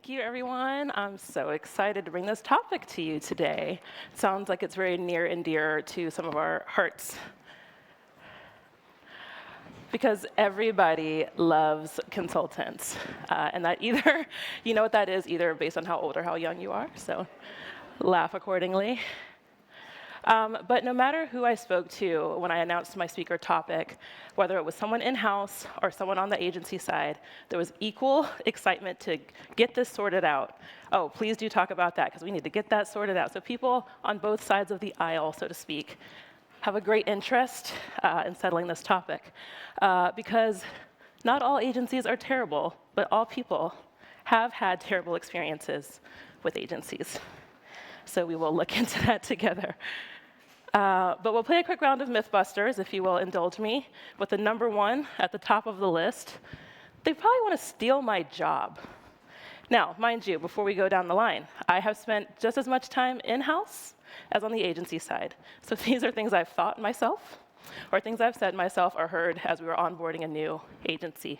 Thank you, everyone. I'm so excited to bring this topic to you today. It sounds like it's very near and dear to some of our hearts. Because everybody loves consultants. And that either, you know what that is, either based on how old or how young you are, so laugh accordingly. But no matter who I spoke to when I announced my speaker topic, whether it was someone in-house or someone on the agency side, there was equal excitement to get this sorted out. Oh, please do talk about that, because we need to get that sorted out. So people on both sides of the aisle, so to speak, have a great interest in settling this topic. Because not all agencies are terrible, but all people have had terrible experiences with agencies. So we will look into that together. But we'll play a quick round of Mythbusters, if you will indulge me, with the number one at the top of the list. They probably want to steal my job. Now, mind you, before we go down the line, I have spent just as much time in-house as on the agency side. So these are things I've thought myself, or things I've said myself or heard as we were onboarding a new agency.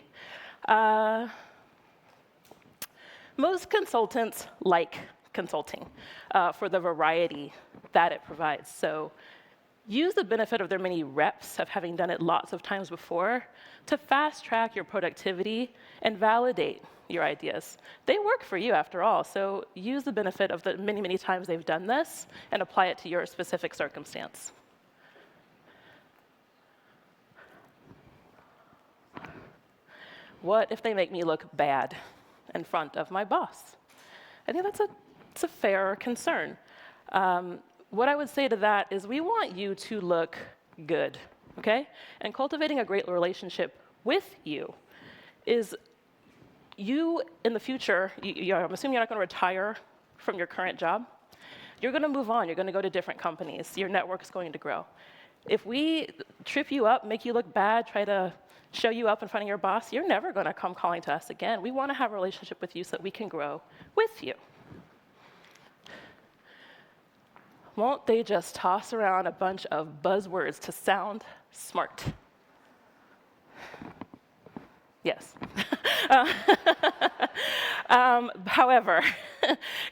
Most consultants like consulting for the variety that it provides. So use the benefit of their many reps of having done it lots of times before to fast track your productivity and validate your ideas. They work for you after all, so use the benefit of the many, many times they've done this and apply it to your specific circumstance. What if they make me look bad in front of my boss? I think it's a fair concern. What I would say to that is we want you to look good, okay? And cultivating a great relationship with you is you in the future, I'm assuming you're not going to retire from your current job. You're going to move on. You're going to go to different companies. Your network is going to grow. If we trip you up, make you look bad, try to show you up in front of your boss, you're never going to come calling to us again. We want to have a relationship with you so that we can grow with you. Won't they just toss around a bunch of buzzwords to sound smart? Yes. However,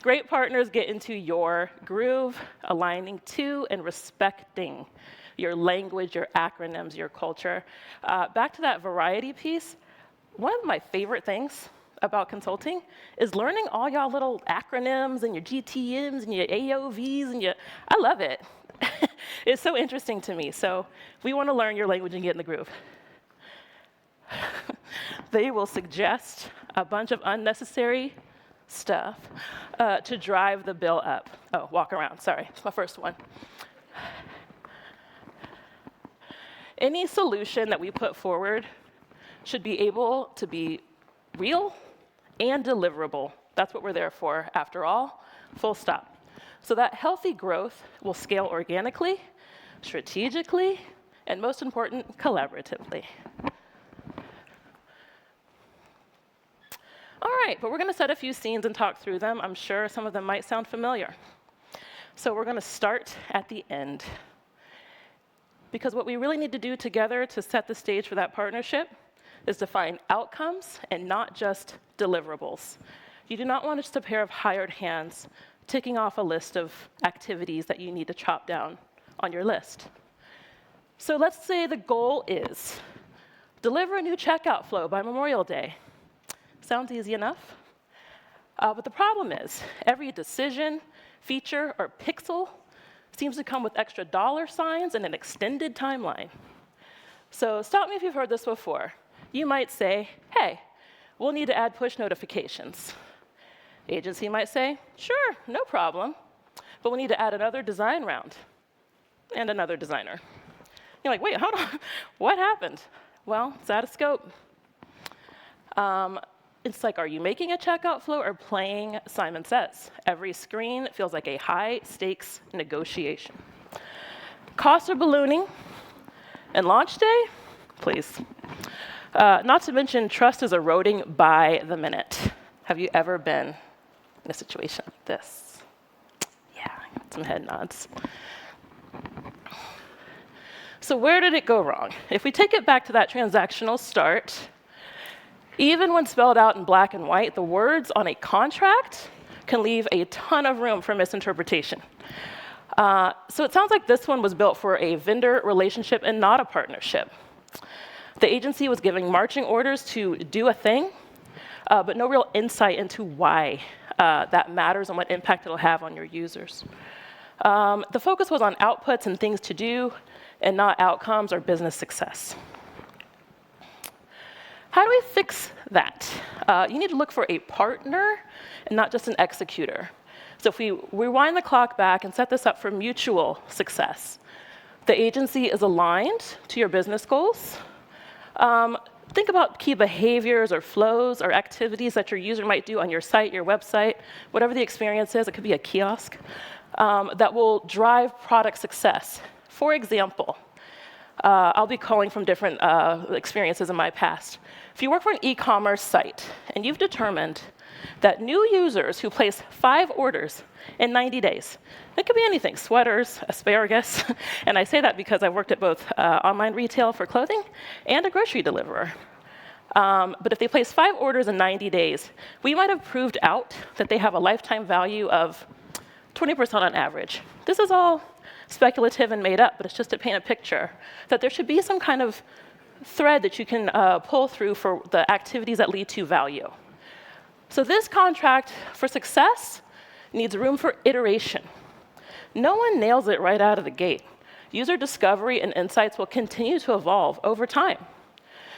great partners get into your groove, aligning to and respecting your language, your acronyms, your culture. Back to that variety piece, one of my favorite things about consulting is learning all y'all little acronyms and your GTMs and your AOVs and I love it. It's so interesting to me. So we want to learn your language and get in the groove. They will suggest a bunch of unnecessary stuff to drive the bill up. Oh, walk around, sorry, it's my first one. Any solution that we put forward should be able to be real and deliverable. That's what we're there for, after all, full stop. So that healthy growth will scale organically, strategically, and most important, collaboratively. All right, but we're going to set a few scenes and talk through them. I'm sure some of them might sound familiar. So we're going to start at the end. Because what we really need to do together to set the stage for that partnership is define outcomes and not just deliverables. You do not want just a pair of hired hands ticking off a list of activities that you need to chop down on your list. So let's say the goal is deliver a new checkout flow by Memorial Day. Sounds easy enough. But the problem is every decision, feature, or pixel seems to come with extra dollar signs and an extended timeline. So stop me if you've heard this before. You might say, hey, we'll need to add push notifications. Agency might say, sure, no problem, but we'll need to add another design round and another designer. You're like, wait, hold on, what happened? Well, it's out of scope. It's like, are you making a checkout flow or playing Simon Says? Every screen feels like a high-stakes negotiation. Costs are ballooning, and launch day, please. Not to mention, trust is eroding by the minute. Have you ever been in a situation like this? Yeah, some head nods. So where did it go wrong? If we take it back to that transactional start, Even when spelled out in black and white, the words on a contract can leave a ton of room for misinterpretation. So it sounds like this one was built for a vendor relationship and not a partnership. The agency was giving marching orders to do a thing, but no real insight into why that matters and what impact it'll have on your users. The focus was on outputs and things to do, and not outcomes or business success. How do we fix that? You need to look for a partner and not just an executor. So if we rewind the clock back and set this up for mutual success, the agency is aligned to your business goals. Think about key behaviors or flows or activities that your user might do on your site, your website, whatever the experience is. It could be a kiosk that will drive product success. For example, I'll be calling from different experiences in my past. If you work for an e-commerce site and you've determined that new users who place 5 orders in 90 days, it could be anything, sweaters, asparagus, and I say that because I've worked at both online retail for clothing and a grocery deliverer. But if they place 5 orders in 90 days, we might have proved out that they have a lifetime value of 20% on average. This is all speculative and made up, but it's just to paint a picture that there should be some kind of thread that you can pull through for the activities that lead to value. So this contract for success needs room for iteration. No one nails it right out of the gate. User discovery and insights will continue to evolve over time.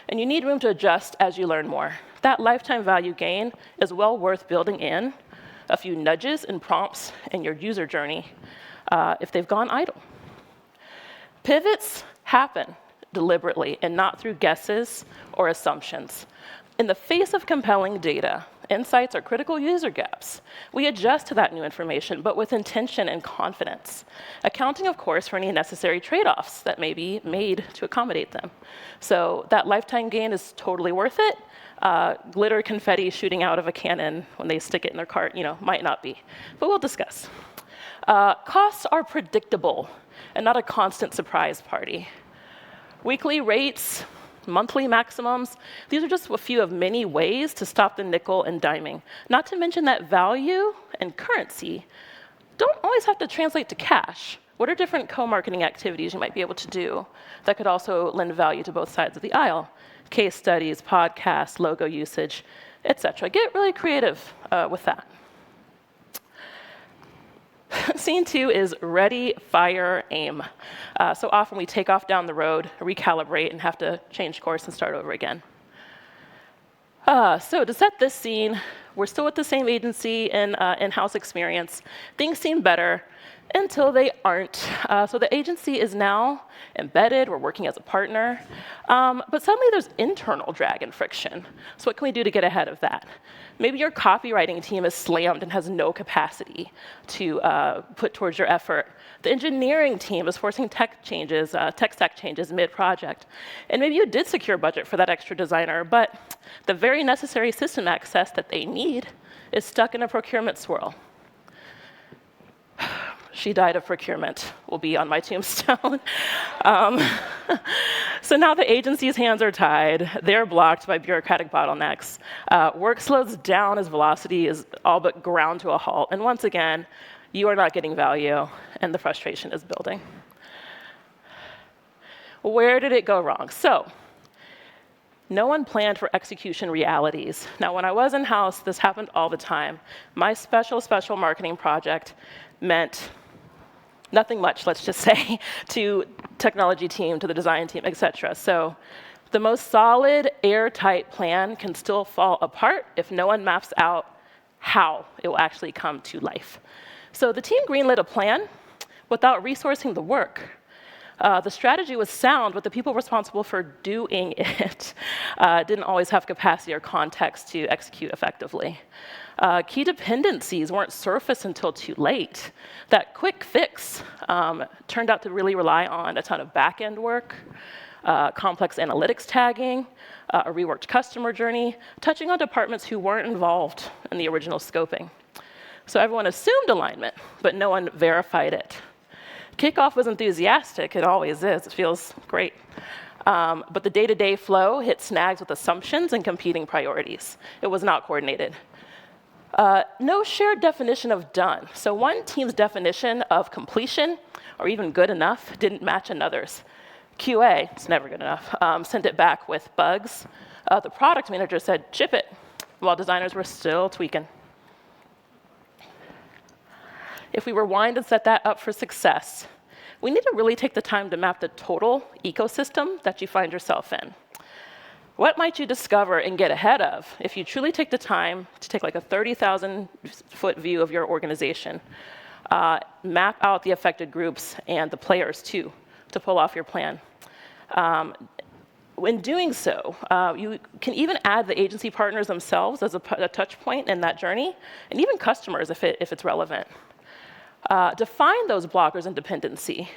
And you need room to adjust as you learn more. That lifetime value gain is well worth building in a few nudges and prompts in your user journey if they've gone idle. Pivots happen deliberately and not through guesses or assumptions. In the face of compelling data, insights or critical user gaps, we adjust to that new information, but with intention and confidence, accounting, of course, for any necessary trade-offs that may be made to accommodate them. So that lifetime gain is totally worth it. Glitter confetti shooting out of a cannon when they stick it in their cart, might not be, but we'll discuss. Costs are predictable and not a constant surprise party. Weekly rates, monthly maximums, these are just a few of many ways to stop the nickel and diming. Not to mention that value and currency don't always have to translate to cash. What are different co-marketing activities you might be able to do that could also lend value to both sides of the aisle? Case studies, podcasts, logo usage, etc. Get really creative with that. Scene 2 is ready, fire, aim. So often we take off down the road, recalibrate, and have to change course and start over again. So to set this scene, we're still at the same agency and in-house experience. Things seem better until they aren't. So the agency is now embedded, we're working as a partner, but suddenly there's internal drag and friction. So what can we do to get ahead of that? Maybe your copywriting team is slammed and has no capacity to put towards your effort. The engineering team is forcing tech stack changes mid-project. And maybe you did secure budget for that extra designer, but the very necessary system access that they need is stuck in a procurement swirl. She died of procurement will be on my tombstone. So now the agency's hands are tied. They're blocked by bureaucratic bottlenecks. Work slows down as velocity is all but ground to a halt. And once again, you are not getting value, and the frustration is building. Where did it go wrong? So no one planned for execution realities. Now, when I was in-house, this happened all the time. My special marketing project meant nothing much, let's just say, to technology team, to the design team, et cetera. So the most solid, airtight plan can still fall apart if no one maps out how it will actually come to life. So the team greenlit a plan without resourcing the work. The strategy was sound, but the people responsible for doing it didn't always have capacity or context to execute effectively. Key dependencies weren't surfaced until too late. That quick fix turned out to really rely on a ton of back-end work, complex analytics tagging, a reworked customer journey, touching on departments who weren't involved in the original scoping. So everyone assumed alignment, but no one verified it. Kickoff was enthusiastic, it always is, it feels great. But the day-to-day flow hit snags with assumptions and competing priorities. It was not coordinated. No shared definition of done. So one team's definition of completion, or even good enough, didn't match another's. QA, it's never good enough, sent it back with bugs. The product manager said, ship it, while designers were still tweaking. If we rewind and set that up for success, we need to really take the time to map the total ecosystem that you find yourself in. What might you discover and get ahead of if you truly take the time to take like a 30,000-foot view of your organization, map out the affected groups and the players too, to pull off your plan. When doing so, you can even add the agency partners themselves as a touch point in that journey, and even customers if it's relevant. Define those blockers and dependency.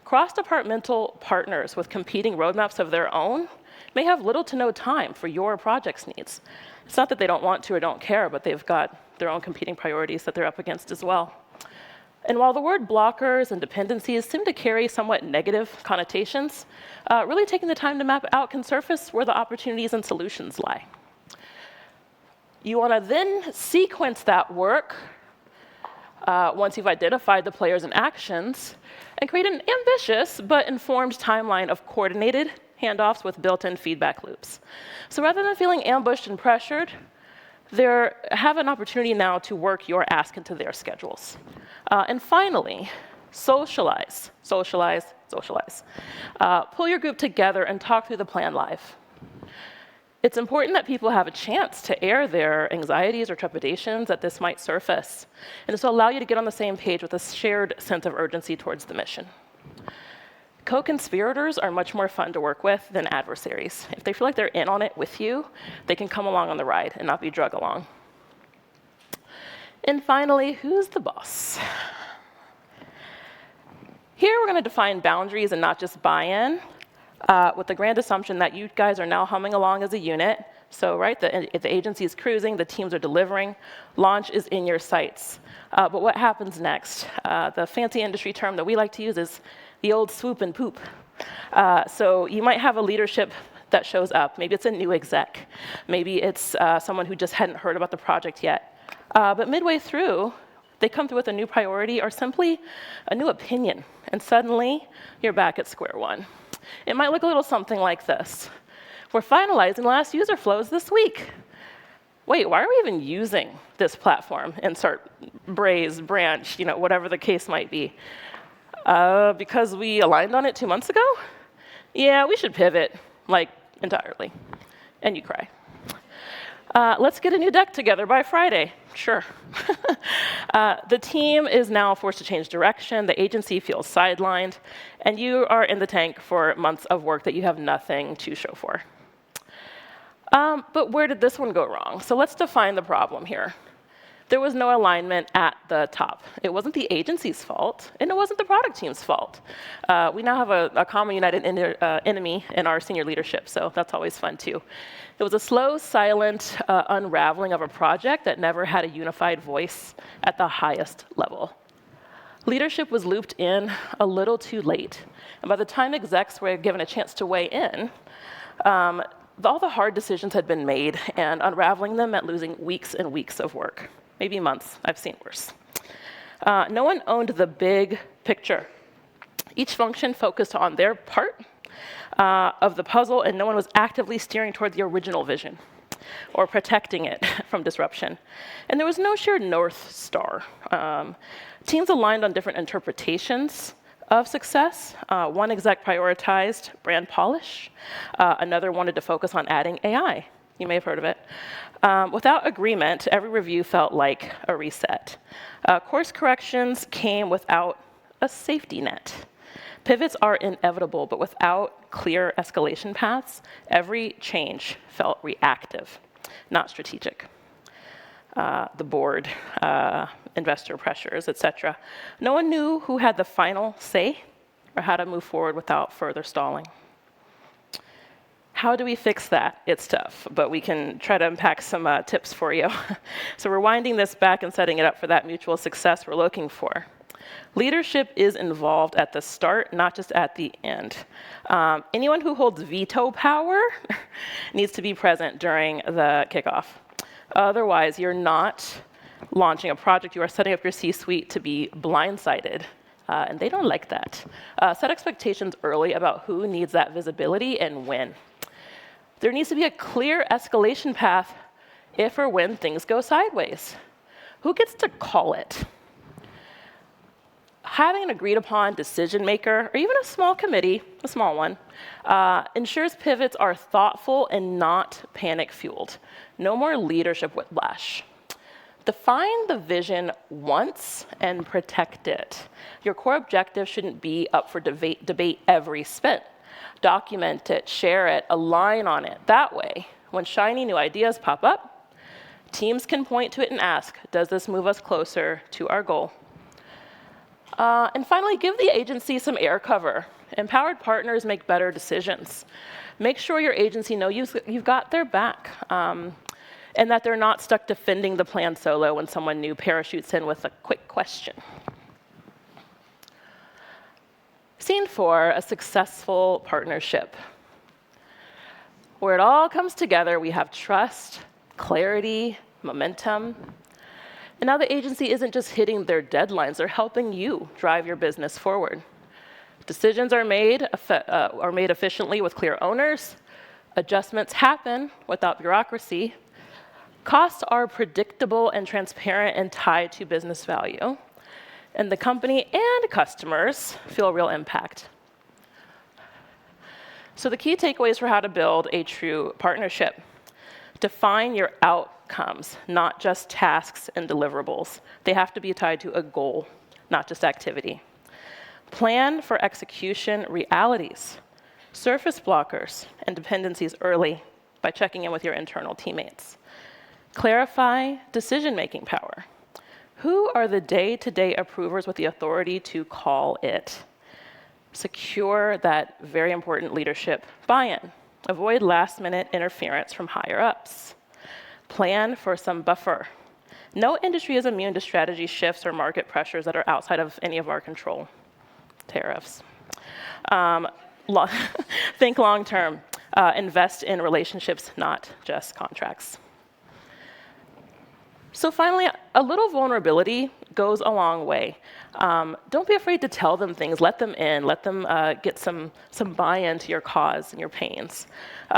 Cross-departmental partners with competing roadmaps of their own may have little to no time for your project's needs. It's not that they don't want to or don't care, but they've got their own competing priorities that they're up against as well. And while the word blockers and dependencies seem to carry somewhat negative connotations, really taking the time to map out can surface where the opportunities and solutions lie. You want to then sequence that work once you've identified the players and actions, and create an ambitious but informed timeline of coordinated handoffs with built-in feedback loops. So rather than feeling ambushed and pressured, they have an opportunity now to work your ask into their schedules. And finally, socialize, socialize, socialize. Pull your group together and talk through the plan live. It's important that people have a chance to air their anxieties or trepidations that this might surface, and this will allow you to get on the same page with a shared sense of urgency towards the mission. Co-conspirators are much more fun to work with than adversaries. If they feel like they're in on it with you, they can come along on the ride and not be drug along. And finally, who's the boss? Here we're going to define boundaries and not just buy-in, with the grand assumption that you guys are now humming along as a unit. So, right, the agency is cruising, the teams are delivering, launch is in your sights. But what happens next? The fancy industry term that we like to use is the old swoop-and-poop. So you might have a leadership that shows up. Maybe it's a new exec. Maybe it's someone who just hadn't heard about the project yet. But midway through, they come through with a new priority or simply a new opinion. And suddenly, you're back at square one. It might look a little something like this. We're finalizing the last user flows this week. Wait, why are we even using this platform? Insert Braze, branch, whatever the case might be. Because we aligned on it 2 months ago? Yeah, we should pivot, entirely. And you cry. Let's get a new deck together by Friday. Sure. The team is now forced to change direction. The agency feels sidelined. And you are in the tank for months of work that you have nothing to show for. But where did this one go wrong? So let's define the problem here. There was no alignment at the top. It wasn't the agency's fault, and it wasn't the product team's fault. We now have a common united enemy in our senior leadership, so that's always fun too. It was a slow, silent unraveling of a project that never had a unified voice at the highest level. Leadership was looped in a little too late, and by the time execs were given a chance to weigh in, all the hard decisions had been made, and unraveling them meant losing weeks and weeks of work. Maybe months. I've seen worse. No one owned the big picture. Each function focused on their part of the puzzle, and no one was actively steering toward the original vision or protecting it from disruption. And there was no shared North Star. Teams aligned on different interpretations of success. One exec prioritized brand polish. Another wanted to focus on adding AI. You may have heard of it. Without agreement, every review felt like a reset. Course corrections came without a safety net. Pivots are inevitable, but without clear escalation paths, every change felt reactive, not strategic. The board, investor pressures, etc. No one knew who had the final say or how to move forward without further stalling. How do we fix that? It's tough, but we can try to unpack some tips for you. So we're winding this back and setting it up for that mutual success we're looking for. Leadership is involved at the start, not just at the end. Anyone who holds veto power needs to be present during the kickoff. Otherwise, you're not launching a project. You are setting up your C-suite to be blindsided, and they don't like that. Set expectations early about who needs that visibility and when. There needs to be a clear escalation path if or when things go sideways. Who gets to call it? Having an agreed-upon decision maker, or even a small committee, a small one, ensures pivots are thoughtful and not panic-fueled. No more leadership whiplash. Define the vision once and protect it. Your core objective shouldn't be up for debate every spin. Document it, share it, align on it. That way, when shiny new ideas pop up, teams can point to it and ask, does this move us closer to our goal? And finally, give the agency some air cover. Empowered partners make better decisions. Make sure your agency knows you've got their back, and that they're not stuck defending the plan solo when someone new parachutes in with a quick question. Scene 4, a successful partnership. Where it all comes together, we have trust, clarity, momentum. And now the agency isn't just hitting their deadlines, they're helping you drive your business forward. Decisions are made efficiently with clear owners. Adjustments happen without bureaucracy. Costs are predictable and transparent and tied to business value. And the company and customers feel real impact. So the key takeaways for how to build a true partnership. Define your outcomes, not just tasks and deliverables. They have to be tied to a goal, not just activity. Plan for execution realities. Surface blockers and dependencies early by checking in with your internal teammates. Clarify decision-making power. Who are the day-to-day approvers with the authority to call it? Secure that very important leadership buy-in. Avoid last-minute interference from higher-ups. Plan for some buffer. No industry is immune to strategy shifts or market pressures that are outside of any of our control. Tariffs. Think long-term. Invest in relationships, not just contracts. So finally, a little vulnerability goes a long way. Don't be afraid to tell them things. Let them in. Let them get some buy-in to your cause and your pains.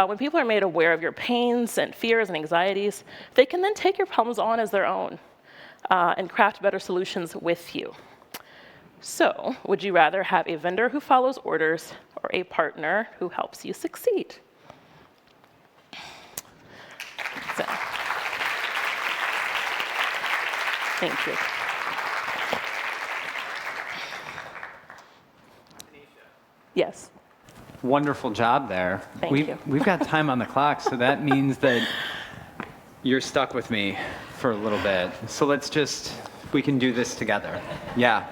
When people are made aware of your pains and fears and anxieties, they can then take your problems on as their own and craft better solutions with you. So, would you rather have a vendor who follows orders or a partner who helps you succeed? So. Thank you. Yes. Wonderful job there. Thank you. We've got time on the clock, so that means that you're stuck with me for a little bit. So let's just, we can do this together. Yeah.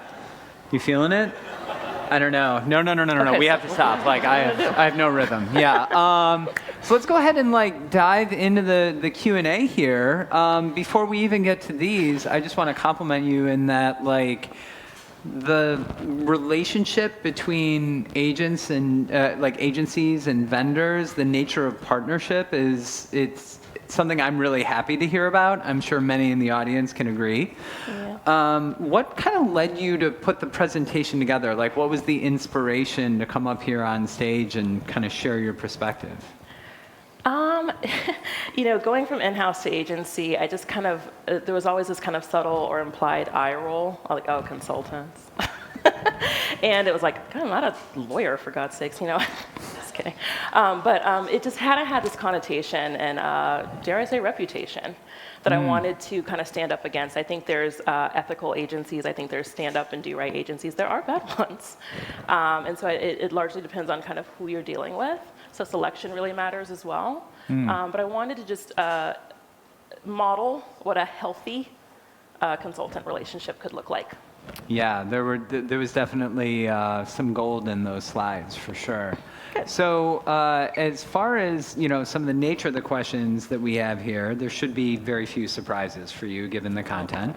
You feeling it? I don't know. No. Okay, We have to stop. Like I have no rhythm. Yeah. So let's go ahead and dive into the Q&A here. Before we even get to these, I just want to compliment you in that the relationship between agents and agencies and vendors, the nature of partnership it's something I'm really happy to hear about. I'm sure many in the audience can agree. Yeah. What kind of led you to put the presentation together? What was the inspiration to come up here on stage and kind of share your perspective? Going from in-house to agency, I just there was always this kind of subtle or implied eye roll, oh, consultants. And it was God, I'm not a lawyer, for God's sakes, Just kidding. But it just hadn't had this connotation and, dare I say, reputation that I wanted to kind of stand up against. I think there's ethical agencies. I think there's stand-up and do-right agencies. There are bad ones. And so it largely depends on kind of who you're dealing with. So selection really matters as well. But I wanted to just model what a healthy consultant relationship could look like. Yeah, there was definitely some gold in those slides for sure. Good. So as far as some of the nature of the questions that we have here, there should be very few surprises for you given the content.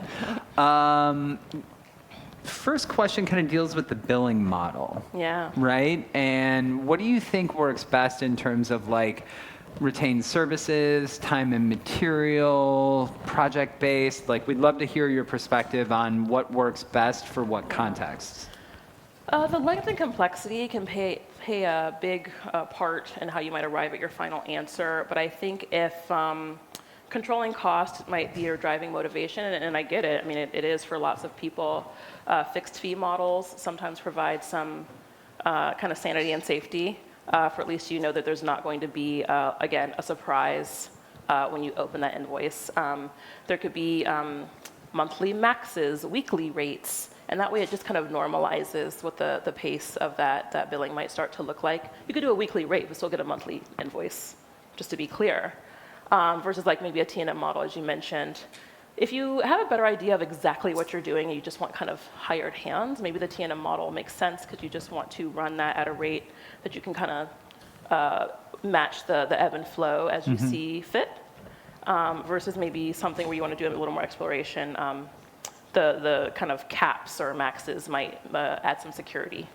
first question kind of deals with the billing model. Yeah. Right? And what do you think works best in terms of like retained services, time and material, project-based? Like, we'd love to hear your perspective on what works best for what contexts. The length and complexity can play a big part in how you might arrive at your final answer. But I think if controlling cost might be your driving motivation, and I get it. I mean, it is for lots of people. Fixed fee models sometimes provide some kind of sanity and safety. For at least you know that there's not going to be, again, a surprise when you open that invoice. There could be monthly maxes, weekly rates, and that way it just kind of normalizes what the pace of that billing might start to look like. You could do a weekly rate, but still get a monthly invoice, just to be clear. Versus like maybe a T&M model, as you mentioned. If you have a better idea of exactly what you're doing and you just want kind of hired hands, maybe the T&M model makes sense because you just want to run that at a rate that you can kind of match the ebb and flow as you see fit, versus maybe something where you want to do a little more exploration. The kind of caps or maxes might add some security.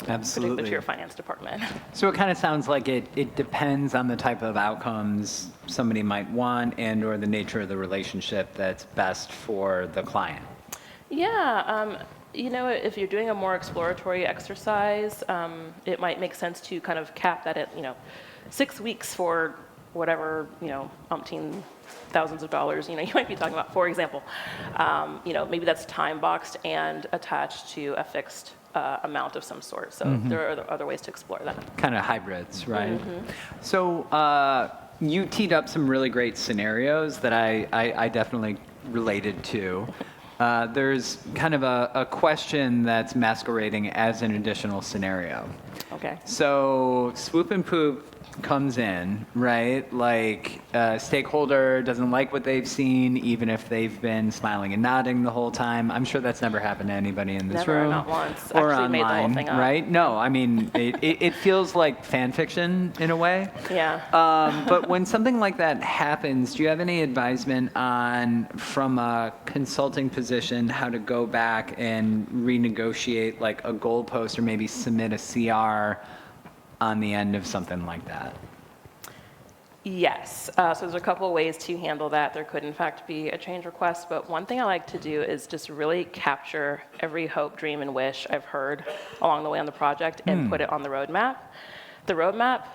Absolutely. Particularly to your finance department. So it kind of sounds like it depends on the type of outcomes somebody might want and or the nature of the relationship that's best for the client. Yeah, you know, if you're doing a more exploratory exercise, it might make sense to kind of cap that at, 6 weeks for whatever, umpteen thousands of dollars, you might be talking about, for example. Maybe that's time boxed and attached to a fixed amount of some sort. So there are other ways to explore that. Kind of hybrids, right? So you teed up some really great scenarios that I definitely related to. There's kind of a question that's masquerading as an additional scenario. Okay. So Swoop-and-Poop comes in, right? Like a stakeholder doesn't like what they've seen, even if they've been smiling and nodding the whole time. I'm sure that's never happened to anybody in this room. Not once. Or Actually online, made the whole thing up. right? No, I mean, it feels like fan fiction in a way. Yeah. But when something like that happens, do you have any advisement on, from a consulting position, how to go back and renegotiate like a goalpost or maybe submit a CR on the end of something like that? Yes. So there's a couple of ways to handle that. There could, in fact, be a change request. But one thing I like to do is just really capture every hope, dream, and wish I've heard along the way on the project and put it on the roadmap. The roadmap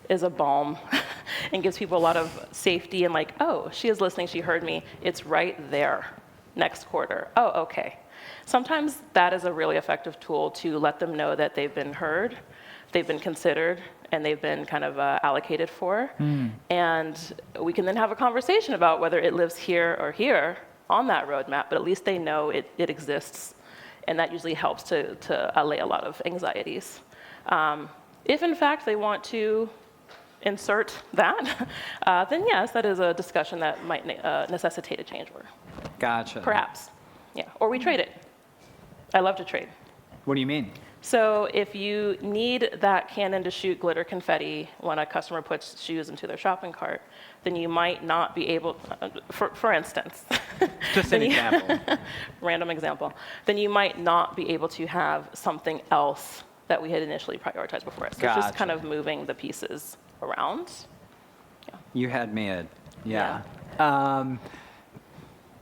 is a balm and gives people a lot of safety and like, oh, she is listening. She heard me. It's right there next quarter. Oh, okay. Sometimes that is a really effective tool to let them know that they've been heard, they've been considered, and they've been kind of allocated for. And we can then have a conversation about whether it lives here or here on that roadmap, but at least they know it exists. And that usually helps to allay a lot of anxieties. If in fact they want to insert that, then yes, that is a discussion that might necessitate a change order. Gotcha. Perhaps, yeah, or we trade it. I love to trade. What do you mean? So if you need that cannon to shoot glitter confetti when a customer puts shoes into their shopping cart, then you might not be able, for instance. Just an example. Random example. Then you might not be able to have something else that we had initially prioritized before it. So it's just kind of moving the pieces around. Yeah. You had me at, yeah.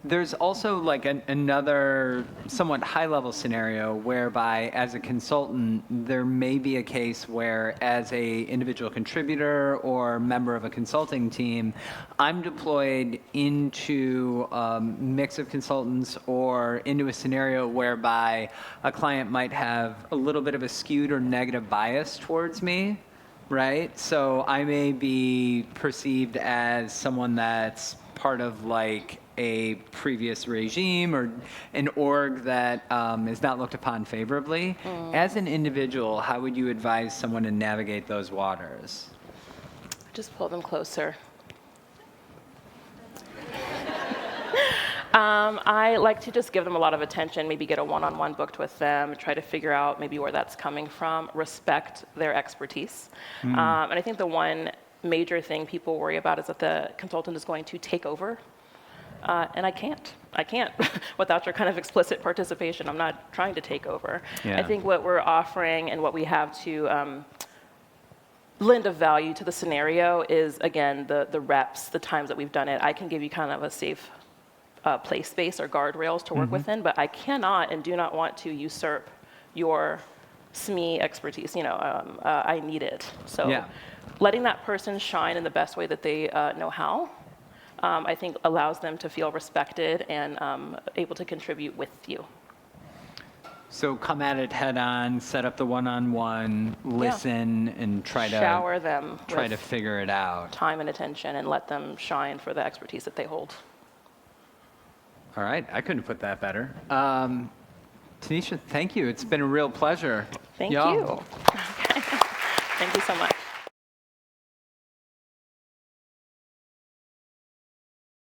There's also like another somewhat high-level scenario whereby, as a consultant, there may be a case where, as a individual contributor or member of a consulting team, I'm deployed into a mix of consultants or into a scenario whereby a client might have a little bit of a skewed or negative bias towards me, right? So I may be perceived as someone that's part of like a previous regime or an org that is not looked upon favorably. As an individual, how would you advise someone to navigate those waters? Just pull them closer. I like to just give them a lot of attention, maybe get a one-on-one booked with them, try to figure out maybe where that's coming from, respect their expertise. And I think the one major thing people worry about is that the consultant is going to take over. And I can't. I can't without your kind of explicit participation. I'm not trying to take over. Yeah. I think what we're offering and what we have to lend a value to the scenario is, again, the reps, the times that we've done it. I can give you kind of a safe play space or guardrails to work within, but I cannot and do not want to usurp your SME expertise. I need it. So letting that person shine in the best way that they know how, I think allows them to feel respected and able to contribute with you. So come at it head on, set up the one-on-one, listen, and try to figure it out. Time and attention, and let them shine for the expertise that they hold. All right, I couldn't put that better. Tanesha, thank you. It's been a real pleasure. Thank you. Okay. Thank you so much.